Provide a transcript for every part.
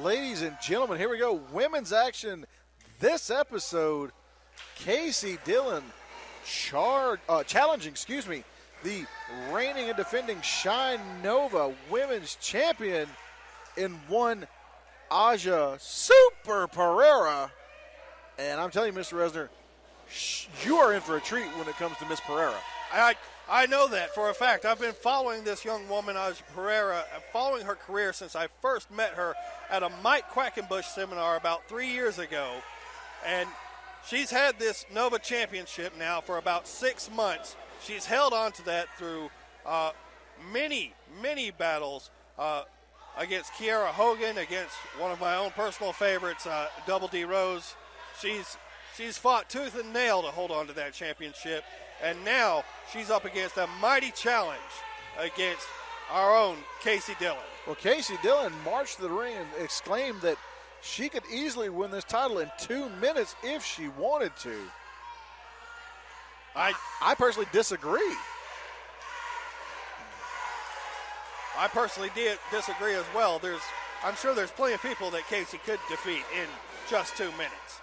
Ladies and gentlemen, here we go. Women's action this episode. Kaci Dillon challenging, the reigning and defending Shine Nova Women's Champion in one Aja Super Perera. And I'm telling you, Mr. Resner, you are in for a treat when it comes to Miss Perera. I know that for a fact. I've been following this young woman, Aja Perera, following her career since I first met her at a Mike Quackenbush seminar about 3 years ago. And she's had this Nova Championship now for about 6 months. She's held on to that through many battles against Kiera Hogan, against one of my own personal favorites, Double D Rose. She's fought tooth and nail to hold on to that championship, and now she's up against a mighty challenge against our own Kaci Dillon. Well, Kaci Dillon marched to the ring and exclaimed that she could easily win this title in 2 minutes if she wanted to. I personally disagree. I personally disagree as well. I'm sure there's plenty of people that Kaci could defeat in just 2 minutes.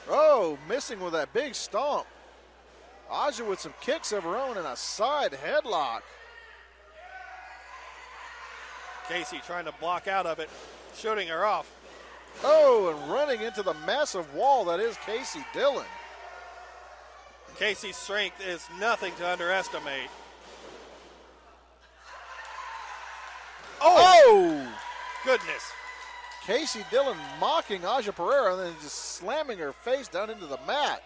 Oh, missing with that big stomp. Aja with some kicks of her own and a side headlock. Kaci trying to block out of it, shooting her off. Oh, and running into the massive wall that is Kaci Dillon. Kaci's strength is nothing to underestimate. Oh! Goodness. Kaci Dillon mocking Aja Perera and then just slamming her face down into the mat.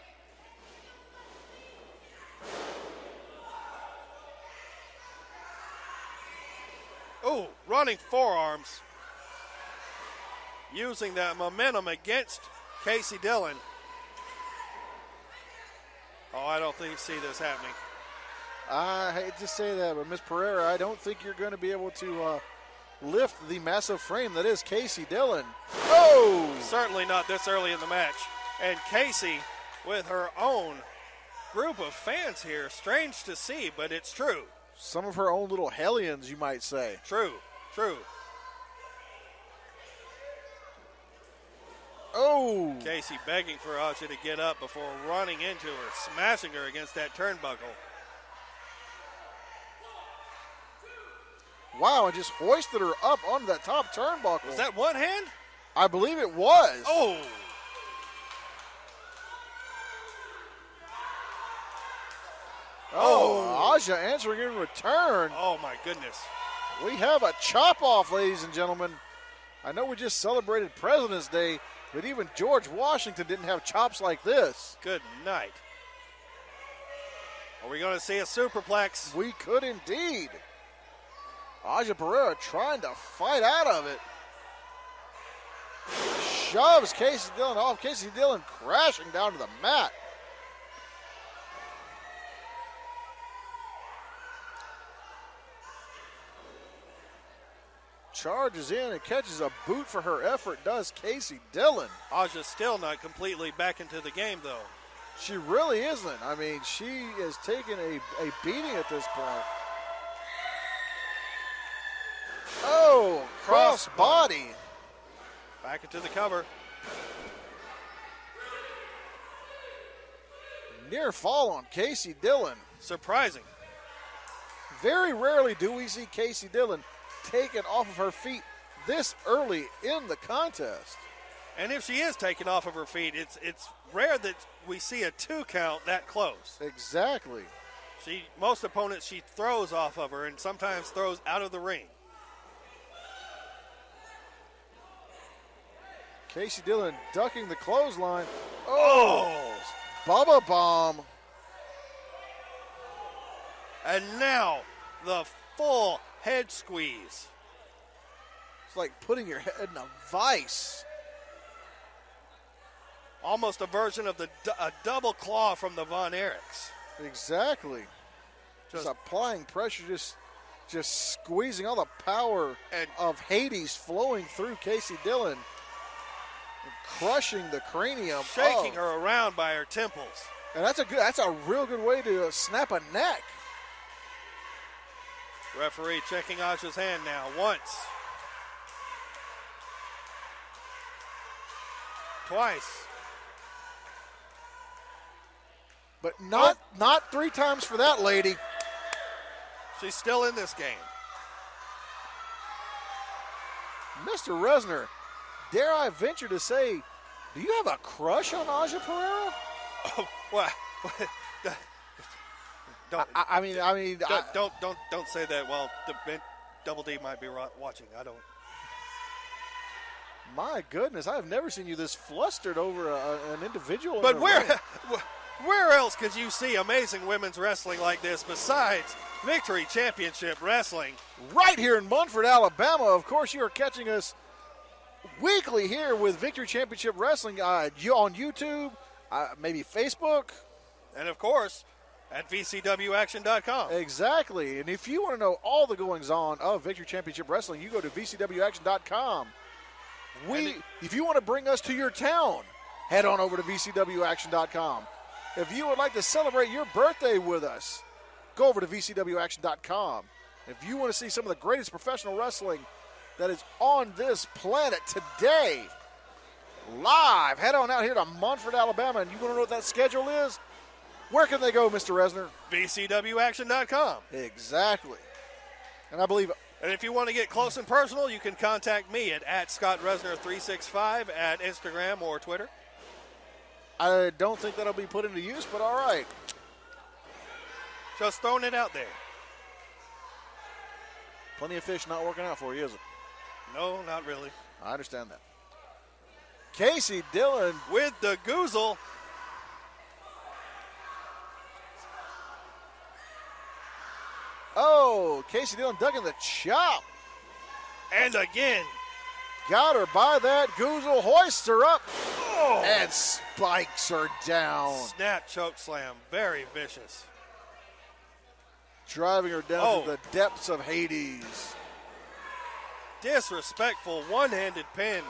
Oh, running forearms. Using that momentum against Kaci Dillon. Oh, I don't see this happening. I hate to say that, but Miss Perera, I don't think you're going to be able to lift the massive frame that is Kaci Dillon. Oh! Certainly not this early in the match. And Kaci with her own group of fans here. Strange to see, but it's true. Some of her own little hellions, you might say. True. Oh! Kaci begging for Aja to get up before running into her, smashing her against that turnbuckle. Wow, and just hoisted her up onto that top turnbuckle. Was that one hand? I believe it was. Oh! Oh, Aja answering in return. Oh, my goodness. We have a chop-off, ladies and gentlemen. I know we just celebrated President's Day, but even George Washington didn't have chops like this. Good night. Are we going to see a superplex? We could indeed. Aja Perera trying to fight out of it. Shoves Kaci Dillon off. Kaci Dillon crashing down to the mat. Charges in and catches a boot for her effort, does Kaci Dillon. Aja's still not completely back into the game, though. She really isn't. I mean, she is taking a beating at this point. Oh, cross body. Back into the cover. Near fall on Kaci Dillon. Surprising. Very rarely do we see Kaci Dillon taken off of her feet this early in the contest. And if she is taken off of her feet, it's rare that we see a 2 count that close. Exactly. Most opponents she throws off of her and sometimes throws out of the ring. Kaci Dillon ducking the clothesline. Oh! Bubba bomb. And now the full head squeeze. It's like putting your head in a vice. Almost a version of a double claw from the Von Erichs. Exactly. Just applying pressure, just squeezing all the power of Hades flowing through Kaci Dillon. And crushing the cranium. Shaking her around by her temples. And that's a real good way to snap a neck. Referee checking Aja's hand now. Once. Twice. But not 3 times for that lady. She's still in this game. Mr. Resner, dare I venture to say, do you have a crush on Aja Perera? Oh, what? Don't say that. Well, Double D might be watching. I don't. My goodness, I have never seen you this flustered over an individual. But where else could you see amazing women's wrestling like this besides Victory Championship Wrestling? Right here in Munford, Alabama. Of course, you are catching us weekly here with Victory Championship Wrestling on YouTube, maybe Facebook. And, of course, at VCWAction.com. Exactly. And if you want to know all the goings-on of Victory Championship Wrestling, you go to VCWAction.com. If you want to bring us to your town, head on over to VCWAction.com. If you would like to celebrate your birthday with us, go over to VCWAction.com. If you want to see some of the greatest professional wrestling that is on this planet today, live, head on out here to Munford, Alabama. And you want to know what that schedule is? Where can they go, Mr. Resner? VCWAction.com. Exactly. And I believe. And if you want to get close and personal, you can contact me at ScottResner365 at Instagram or Twitter. I don't think that'll be put into use, but all right. Just throwing it out there. Plenty of fish not working out for you, is it? No, not really. I understand that. Kaci Dillon with the goozle. Oh, Kaci Dillon ducking the chop. And again. Got her by that goozle, hoists her up, and spikes her down. Snap choke slam, very vicious. Driving her down to the depths of Hades. Disrespectful one-handed pin.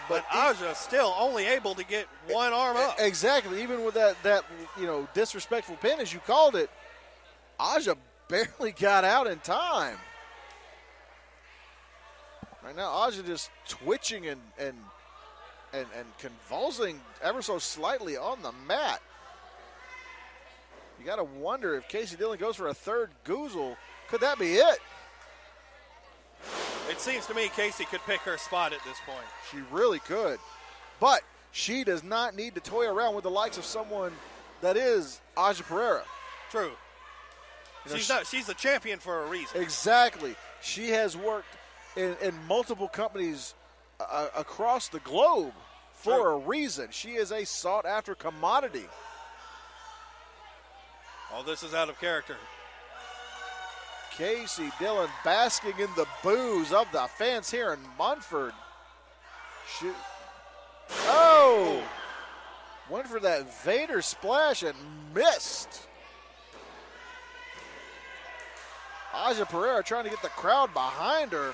But Aja still only able to get one arm up. Exactly. Even with that disrespectful pin, as you called it, Aja barely got out in time. Right now, Aja just twitching and convulsing ever so slightly on the mat. You got to wonder if Kaci Dillon goes for a third goozle. Could that be it? It seems to me Kaci could pick her spot at this point. She really could. But she does not need to toy around with the likes of someone that is Aja Perera. True. She's a champion for a reason. Exactly. She has worked in multiple companies across the globe for a reason. She is a sought-after commodity. Oh, this is out of character. Kaci Dillon basking in the boos of the fans here in Munford. Went for that Vader splash and missed. Aja Perera trying to get the crowd behind her.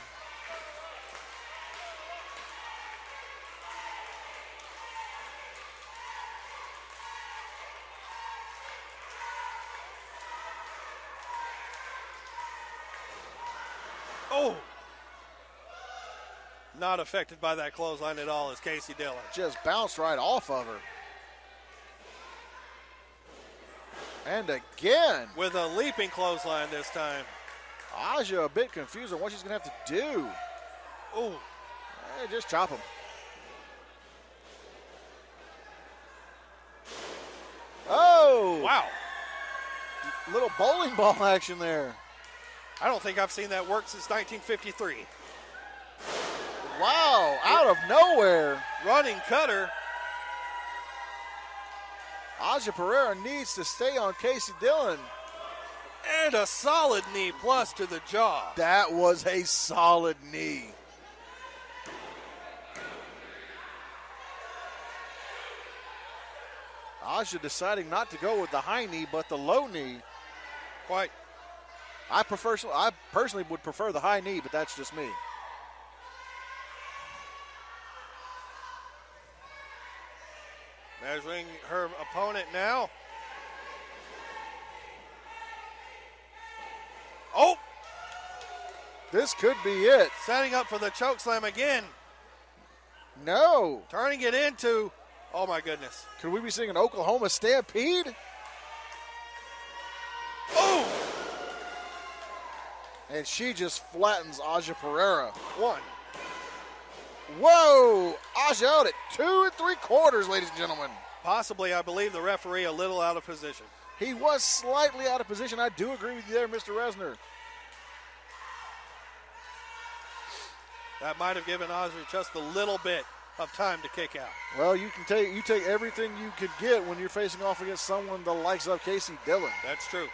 Oh! Not affected by that clothesline at all is Kaci Dillon. Just bounced right off of her. And again. With a leaping clothesline this time. Aja a bit confused on what she's going to have to do. Oh. Hey, just chop him. Oh. Wow. Little bowling ball action there. I don't think I've seen that work since 1953. Wow, out of nowhere. Running cutter. Aja Perera needs to stay on Kaci Dillon. And a solid knee plus to the jaw. That was a solid knee. Aja deciding not to go with the high knee, but the low knee. Quite. I personally would prefer the high knee, but that's just me. Measuring her opponent now. Oh! This could be it. Setting up for the choke slam again. No. Turning it into, oh my goodness. Could we be seeing an Oklahoma Stampede? Oh! And she just flattens Aja Perera. 1. Whoa! Aja out at 2 3/4, ladies and gentlemen. Possibly, I believe, the referee a little out of position. He was slightly out of position. I do agree with you there, Mr. Resner. That might have given Aja just a little bit of time to kick out. Well, you take everything you could get when you're facing off against someone the likes of Kaci Dillon. That's true.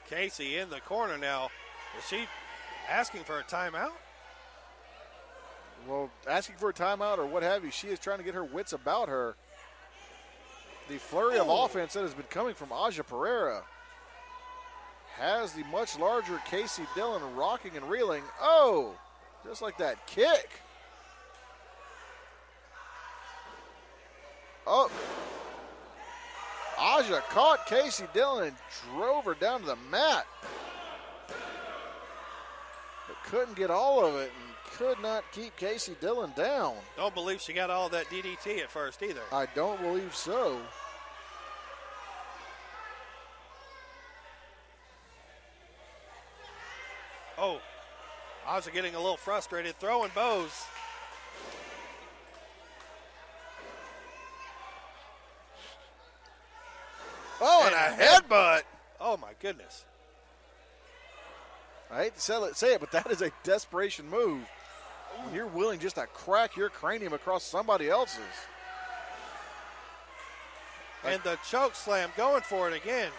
Kaci in the corner now. Is she asking for a timeout? Well, asking for a timeout or what have you, she is trying to get her wits about her. The flurry of offense that has been coming from Aja Perera has the much larger Kaci Dillon rocking and reeling. Oh, just like that kick. Oh. Aja caught Kaci Dillon and drove her down to the mat. But couldn't get all of it and could not keep Kaci Dillon down. Don't believe she got all that DDT at first either. I don't believe so. Oh, Aja getting a little frustrated, throwing bows. Oh, and a headbutt. Oh, my goodness. I hate to say it, but that is a desperation move. When you're willing just to crack your cranium across somebody else's. And the choke slam, going for it again.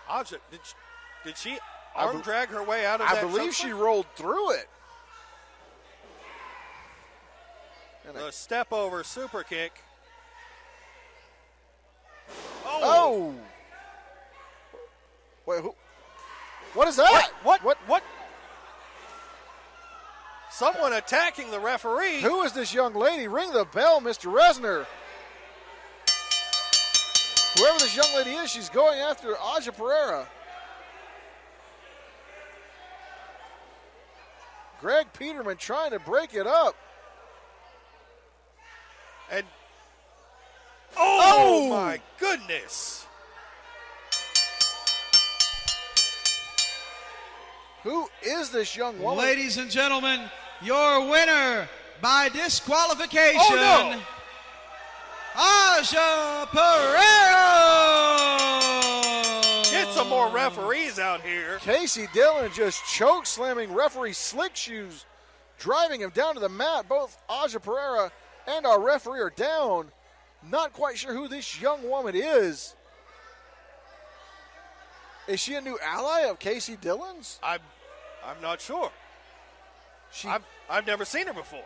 Aja, did she arm drag her way out of that? I believe she rolled through it. And the step over super kick. Oh! Wait, who? What is that? What? Someone attacking the referee. Who is this young lady? Ring the bell, Mr. Resner. Whoever this young lady is, she's going after Aja Perera. Greg Peterman trying to break it up. And oh my goodness. Who is this young woman? Ladies and gentlemen, your winner by disqualification, Aja Perera. Get some more referees out here. Kaci Dillon just choke slamming referee Slick Shoes, driving him down to the mat. Both Aja Perera and our referee are down. Not quite sure who this young woman is. Is she a new ally of Kaci Dillon's? I'm not sure. I've never seen her before.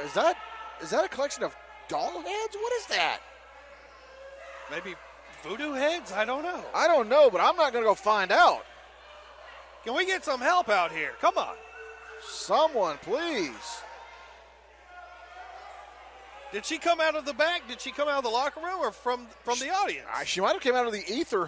Is that a collection of doll heads? What is that? Maybe voodoo heads? I don't know. I don't know, but I'm not going to go find out. Can we get some help out here? Come on. Someone, please. Did she come out of the back? Did she come out of the locker room or from the audience? She might have come out of the ether.